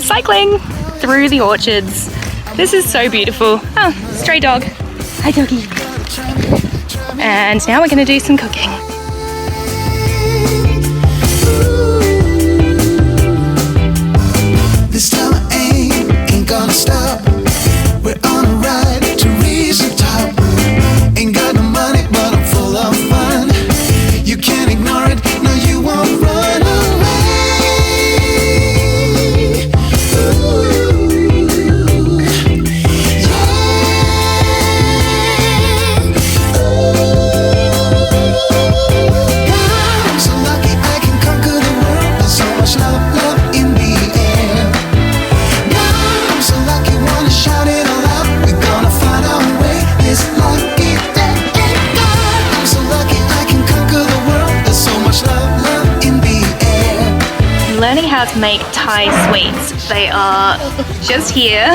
cycling through the orchards. This is so beautiful. Oh, stray dog. Hi, doggy. And now we're going to do some cooking. This time I ain't gonna stop. We're on a ride to reach the top. Ain't got no money, but I'm full of fun. You can't ignore it, no, you won't run away. Ooh, yeah. God, I'm so lucky I can conquer the world. There's so much love, love in the air. God, I'm so lucky, wanna shout it all out. We're gonna find our way this lucky day. God, I'm so lucky I can conquer the world. There's so much love, love in the air. Learning how to make Thai sweets. They are just here.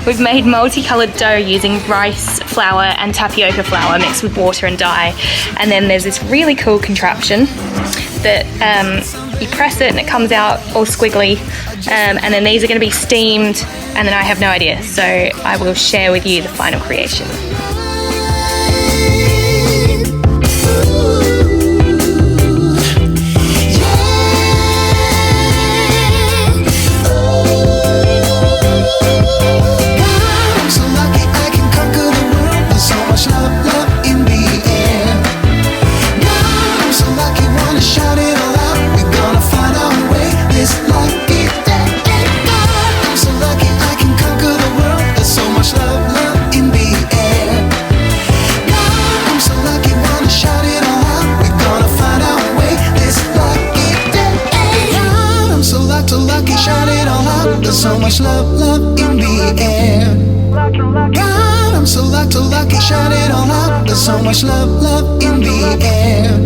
We've made multicolored dough using rice flour and tapioca flour mixed with water and dye. And then there's this really cool contraption that you press it and it comes out all squiggly. And then these are going to be steamed, and then I have no idea. So I will share with you the final creation. So much love, love in the air. God, I'm so lucky, shout it all out. There's so much love, love in the air.